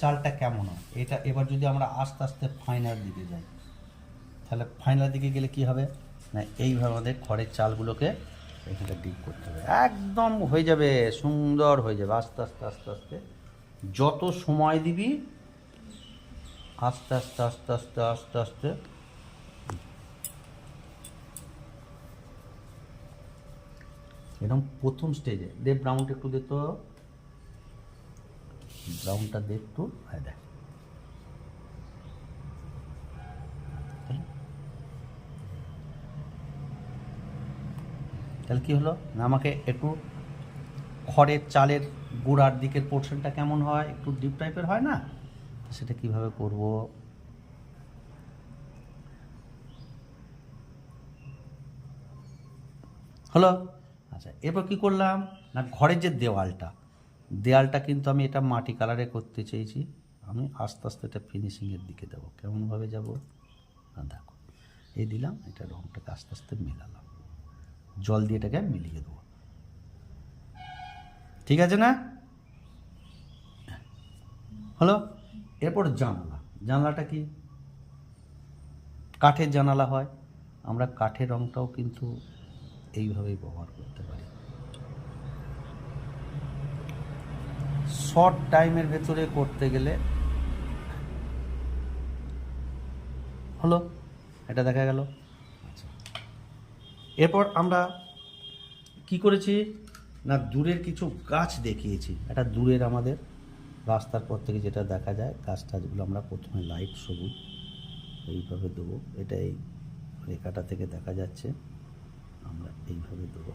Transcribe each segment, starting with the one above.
চালটা কেমন হয় এটা এবার যদি আমরা আস্তে আস্তে ফাইনাল দিকে যাই, তাহলে ফাইনাল দিকে গেলে কি হবে না, এইভাবে আমাদের খড়ের চালগুলোকে এখানে ডিপ করতে হবে, একদম হয়ে যাবে, সুন্দর হয়ে যাবে। আস্তে আস্তে আস্তে আস্তে যত সময় দিবি আস্তে আস্তে আস্তে আস্তে আস্তে আস্তে এরকম প্রথম স্টেজে দে, ব্রাউনটা একটু দে তো, ব্রাউনটা দে একটু, হ্যাঁ দেখ, তাহলে কী হলো না, আমাকে একটু খড়ের চালের গুঁড়ার দিকের পোর্শনটা কেমন হয়, একটু ডিপ টাইপের হয় না, সেটা কিভাবে করব। হলো, আচ্ছা এরপর কী করলাম না, ঘরের যে দেওয়ালটা কিন্তু আমি এটা মাটি কালারে করতে চেয়েছি, আমি আস্তে আস্তে এটা ফিনিশিংয়ের দিকে দেবো, কেমনভাবে যাব না দেখো, এই দিলাম, এটা রঙটাকে আস্তে আস্তে মেলালাম, জল দিয়ে এটাকে মিলিয়ে দেবো, ঠিক আছে না, হলো। এরপর জানলাটা কি কাঠের জানালা হয়, আমরা কাঠের রঙটাও কিন্তু এইভাবেই ব্যবহার করতে পারি। শর্ট টাইমের ভেতরে করতে গেলে হলো, এটা দেখা গেল। আচ্ছা এরপর আমরা কি করেছি না, দূরের কিছু গাছ দেখিয়েছি, এটা দূরের আমাদের রাস্তার পর থেকে যেটা দেখা যায় গাছ টাছগুলো আমরা প্রথমে লাইট সবুজ এইভাবে দেবো, এটা এই রেখাটা থেকে দেখা যাচ্ছে, আমরা এইভাবে দেবো।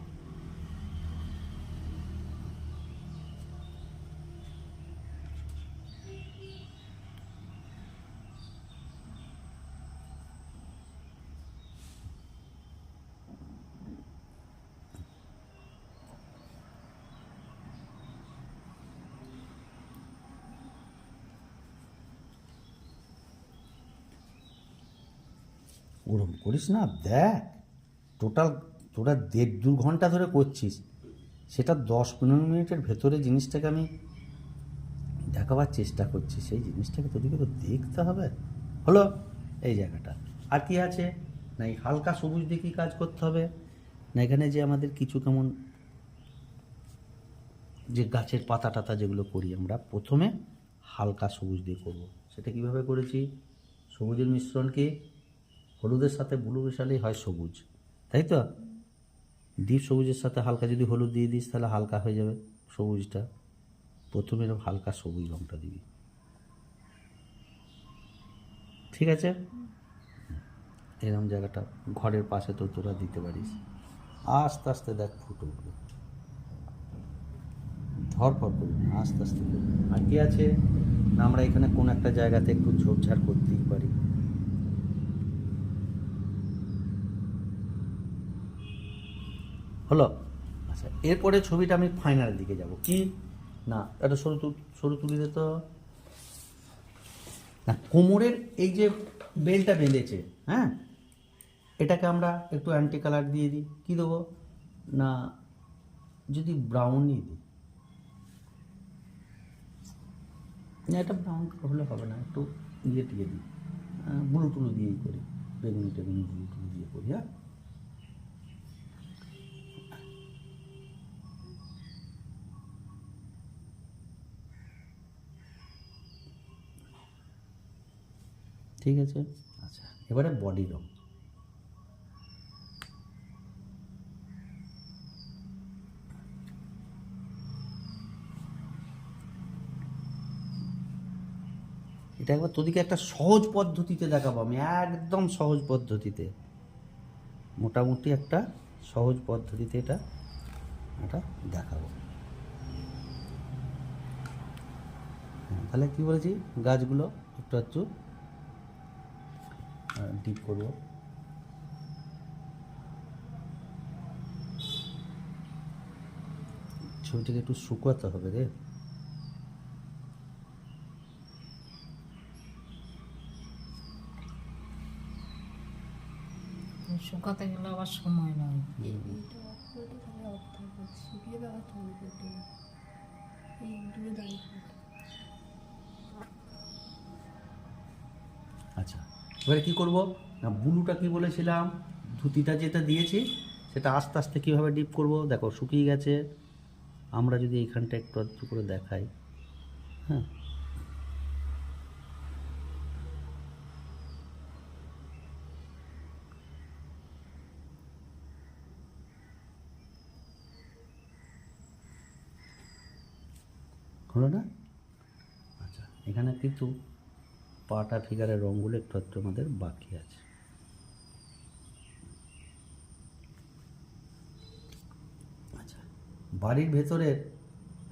ওরম করিস না, দেখ টোটাল তোরা 1.5-2 ঘন্টা ধরে করছিস, সেটা 10-15 মিনিটের ভেতরে জিনিসটাকে আমি দেখাবার চেষ্টা করছি, সেই জিনিসটাকে তোদেরকে তো দেখতে হবে। হলো এই জায়গাটা, আর কি আছে না, এই হালকা সবুজ দিয়ে কী কাজ করতে হবে না, এখানে যে আমাদের কিছু কেমন যে গাছের পাতা টাতা যেগুলো করি আমরা প্রথমে হালকা সবুজ দিয়ে করব, সেটা কিভাবে করেছি, সবুজের মিশ্রণকে হলুদের সাথে ব্লু মেশালেই হয় সবুজ, তাই তো, ডিপ সবুজের সাথে হালকা যদি হলুদ দিয়ে দিস তাহলে হালকা হয়ে যাবে সবুজটা, প্রথমে এরকম হালকা সবুজ রঙটা দিবি, ঠিক আছে। এরকম জায়গাটা ঘরের পাশে তো তোরা দিতে পারিস, আস্তে আস্তে দেখ ফুটে উঠবে, ধরপর করবি না, আস্তে আস্তে করবি। আর কি আছে না, আমরা এখানে কোন একটা জায়গাতে একটু ঝোপঝাড় করতেই পারি, হলো। আচ্ছা এরপরে ছবিটা আমি ফাইনালের দিকে যাব, কি না একটা সরু তুলি দে তো, না কোমরের এই যে বেলটা বেঁধেছে, হ্যাঁ এটাকে আমরা একটু অ্যান্টি কালার দিয়ে দিই, কী দেবো না, যদি ব্রাউনই দিই না, এটা ব্রাউন হলে হবে না, একটু ইয়ে টিয়ে দিই, ব্লু টুলু দিয়েই করি, বেগুনি টেগুনি ব্লু টুলু দিয়ে করি, হ্যাঁ ঠিক আছে। আচ্ছা এবারে বডি রং, এটা একবার তোদিকে একটা সহজ পদ্ধতিতে দেখাবো আমি, একদম সহজ পদ্ধতিতে, মোটামুটি একটা সহজ পদ্ধতিতে এটা দেখাবো। হ্যাঁ তাহলে কী বলেছি, গাছগুলো একটু একটু ডিপ করবো, ছবিটাকে একটু শুকাতে হবে রে, শুকাতে গেলে আবার সময় নয়, শুকিয়ে দেওয়া আচ্ছা, এবারে কী করব না, ব্লুটা কি বলেছিলাম, ধুতিটা যেটা দিয়েছি সেটা আস্তে আস্তে কীভাবে ডিপ করব, দেখো শুকিয়ে গেছে। আমরা যদি এইখানটা একটু একটু করে দেখাই, হ্যাঁ, হলো না? আচ্ছা, এখানে কিন্তু পাটা ফিগারের রঙগুলো একটু একটু আমাদের বাকি আছে। আচ্ছা, বাড়ির ভেতরের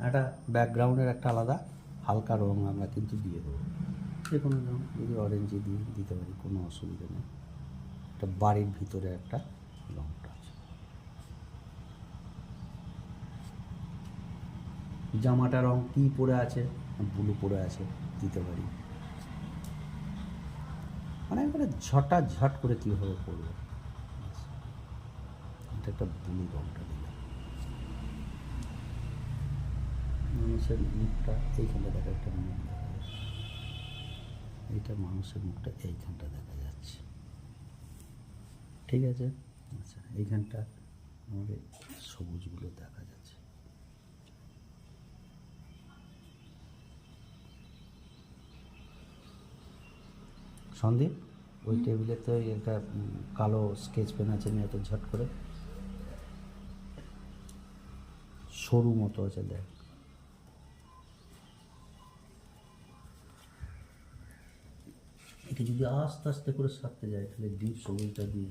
একটা ব্যাকগ্রাউন্ডের একটা আলাদা হালকা রঙ আমরা কিন্তু দিয়ে দেবো, যে কোনো রঙ, যদি অরেঞ্জে দিয়ে দিতে পারি কোনো অসুবিধা নেই। একটা বাড়ির ভিতরে একটা রঙটা আছে। জামাটা রঙ কী পরে আছে, ব্লু পরে আছে, দিতে পারি। মানে একবারে ঝট করে কীভাবে পরবো, এটা একটা ব্লু রঙটা দিলাম। মানুষের মুখটা এইখানটা দেখা, একটা মুখ দেখা যাচ্ছে, এইটা মানুষের মুখটা এইখানটা দেখা যাচ্ছে, ঠিক আছে। আচ্ছা, এইখানটা আমাদের সবুজগুলো দেখা যাচ্ছে। সন্দীপ, ওই টেবিলে তো একটা কালো স্কেচ পেন আছে, নিয়ে এত ঝট করে, সরু মতো আছে, দেখ। এটা যদি আস্তে আস্তে করে সারতে যায়, তাহলে ডিপ সবুজটা দিয়ে